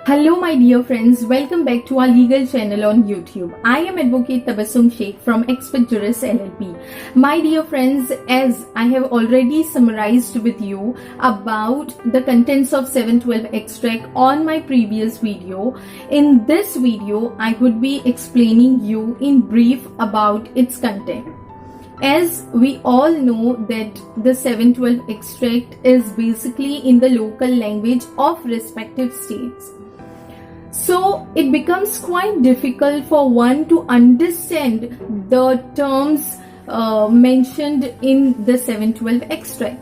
Hello my dear friends, welcome back to our legal channel on YouTube. I am Advocate Tabassum Sheikh from Expert Jurist LLP. My dear friends, as I have already summarized with you about the contents of 712 extract on my previous video, in this video I would be explaining you in brief about its content. As we all know that the 712 extract is basically in the local language of respective states. So it becomes quite difficult for one to understand the terms mentioned in the 712 extract.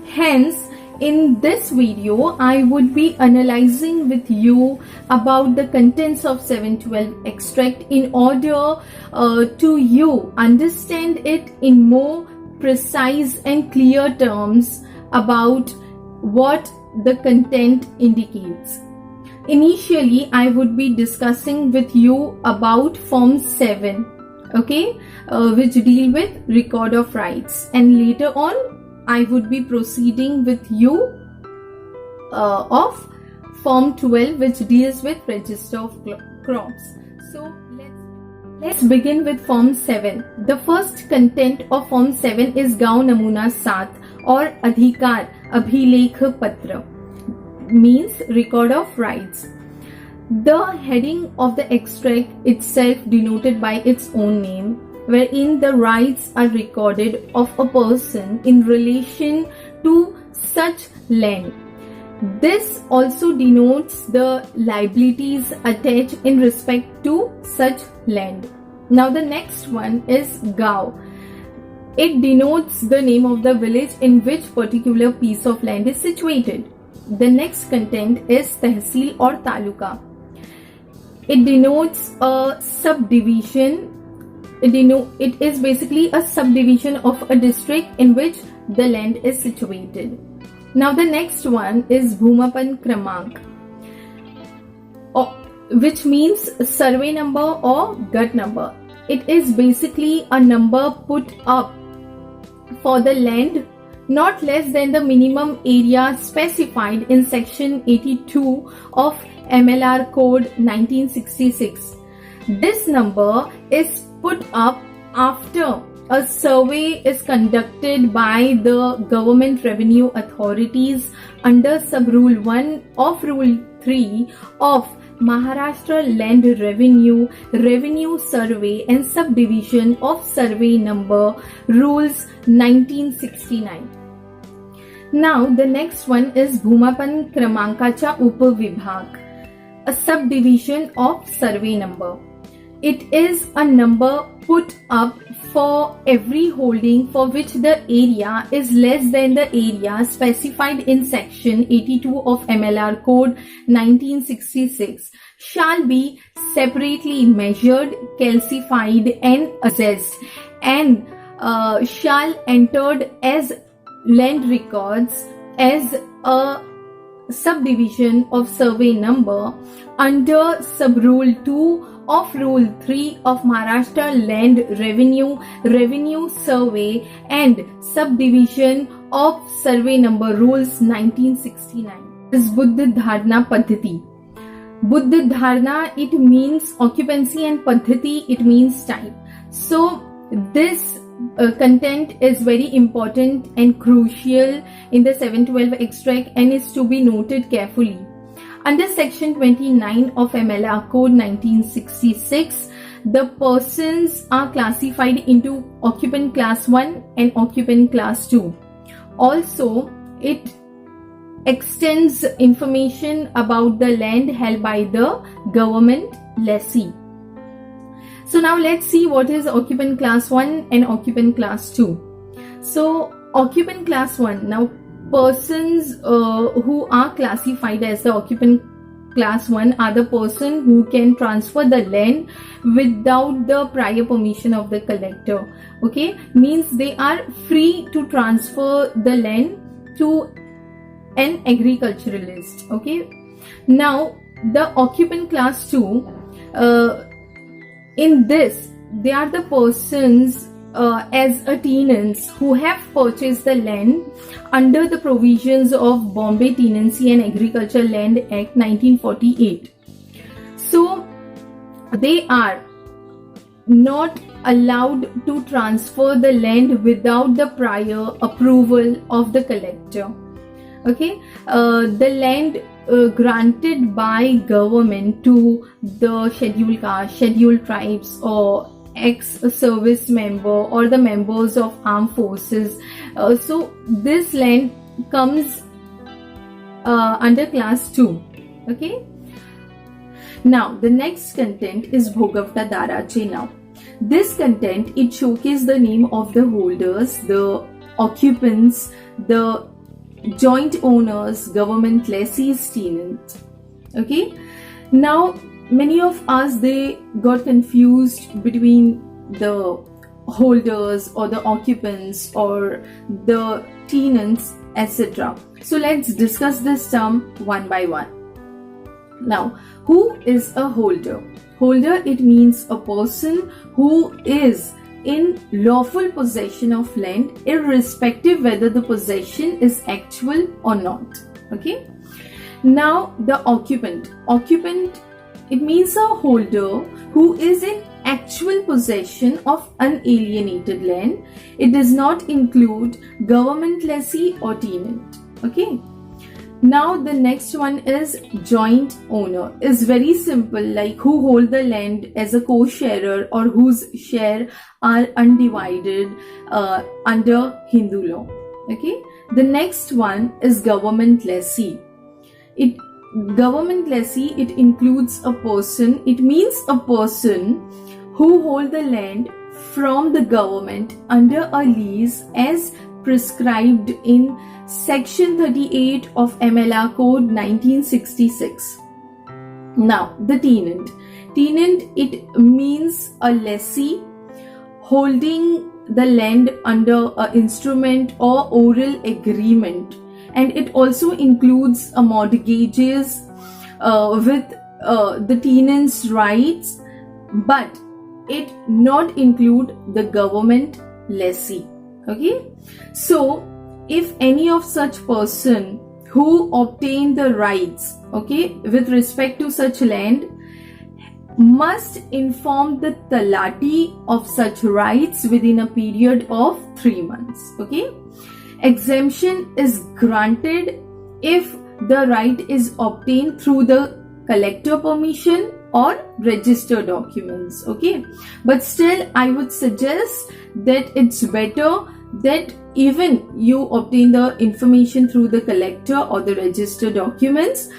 Hence, in this video, I would be analyzing with you about the contents of 712 extract in order to you understand it in more precise and clear terms about what the content indicates. Initially, I would be discussing with you about Form 7, which deal with record of rights, and later on I would be proceeding with you of Form 12, which deals with register of crops. So let's begin with Form 7. The first content of Form 7 is Gaon Namuna 7 or Adhikar Abhilekh Patra, means record of rights. The heading of the extract itself denoted by its own name, wherein the rights are recorded of a person in relation to such land. This also denotes the liabilities attached in respect to such land. Now the next one is Gao. It denotes the name of the village in which particular piece of land is situated. The next content is Tehsil or Taluka. It denotes a subdivision. It is basically a subdivision of a district in which the land is situated. Now the next one is Bhumapan Kramank, which means survey number or gut number. It is basically a number put up for the land not less than the minimum area specified in section 82 of MLR Code 1966. This number is put up after a survey is conducted by the government revenue authorities under sub-rule 1 of rule 3 of Maharashtra Land Revenue Survey and Subdivision of Survey Number Rules 1969. Now the next one is Bhumapan Kramankacha Upavibhag, a subdivision of survey number. It is a number put up for every holding for which the area is less than the area specified in section 82 of MLR Code 1966 shall be separately measured, calcified and assessed, and shall entered as land records as a subdivision of survey number under sub-rule 2 of Rule 3 of Maharashtra Land Revenue Survey and Subdivision of Survey Number Rules 1969. Is Buddha Dharna Paddhati. Buddha Dharna, it means occupancy, and Paddhati, it means type. So this content is very important and crucial in the 712 extract and is to be noted carefully. Under section 29 of MLR Code 1966, the persons are classified into occupant class 1 and occupant class 2. Also, it extends information about the land held by the government lessee. So now let's see what is occupant class 1 and occupant class 2. So occupant class 1, now persons who are classified as the occupant class 1 are the person who can transfer the land without the prior permission of the collector. Means they are free to transfer the land to an agriculturalist. Now the occupant class 2, in this they are the persons as a tenants who have purchased the land under the provisions of Bombay Tenancy and Agriculture Land Act 1948. So they are not allowed to transfer the land without the prior approval of the collector. Okay, the land granted by government to the scheduled caste, scheduled tribes, or ex-service member or the members of armed forces. So this land comes under class 2. Okay. Now the next content is Bhogavta Darache. Now this content, it showcases the name of the holders, the occupants, the joint owners, government lessees, tenant. Okay. Now many of us, they got confused between the holders or the occupants or the tenants, etc. So let's discuss this term one by one. Now, who is a holder? Holder, it means a person who is in lawful possession of land, irrespective whether the possession is actual or not. Okay. Now the occupant, it means a holder who is in actual possession of unalienated land. It does not include government lessee or tenant. Okay. Now the next one is joint owner. Is very simple, like who hold the land as a co-sharer or whose share are undivided under Hindu law. Okay. The next one is government lessee. Government lessee, it includes a person. It means a person who hold the land from the government under a lease as prescribed in Section 38 of MLR Code 1966. Now the tenant, it means a lessee holding the land under an instrument or oral agreement, and it also includes mortgages with the tenant's rights, but it not include the government lessee. Okay, so if any of such person who obtain the rights, okay, with respect to such land, must inform the talati of such rights within a period of 3 months. Okay, exemption is granted if the right is obtained through the collector permission or registered documents. Okay, but still I would suggest that it's better that even you obtain the information through the collector or the registered documents,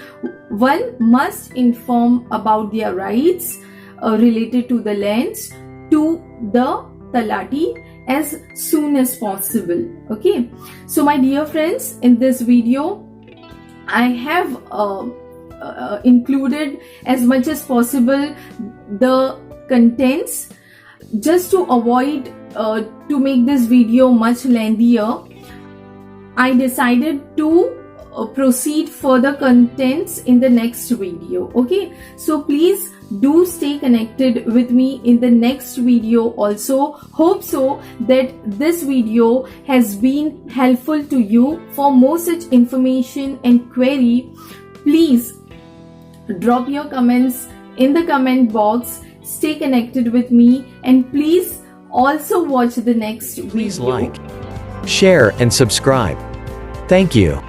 one must inform about their rights related to the lands to the talati as soon as possible. Okay, so my dear friends, in this video I have included as much as possible the contents just to avoid to make this video much lengthier. I decided to proceed further contents in the next video. Okay, so please do stay connected with me in the next video also. Hope so that this video has been helpful to you. For more such information and query, please drop your comments in the comment box. Stay connected with me, and please also watch the next video. Please like, share and subscribe. Thank you.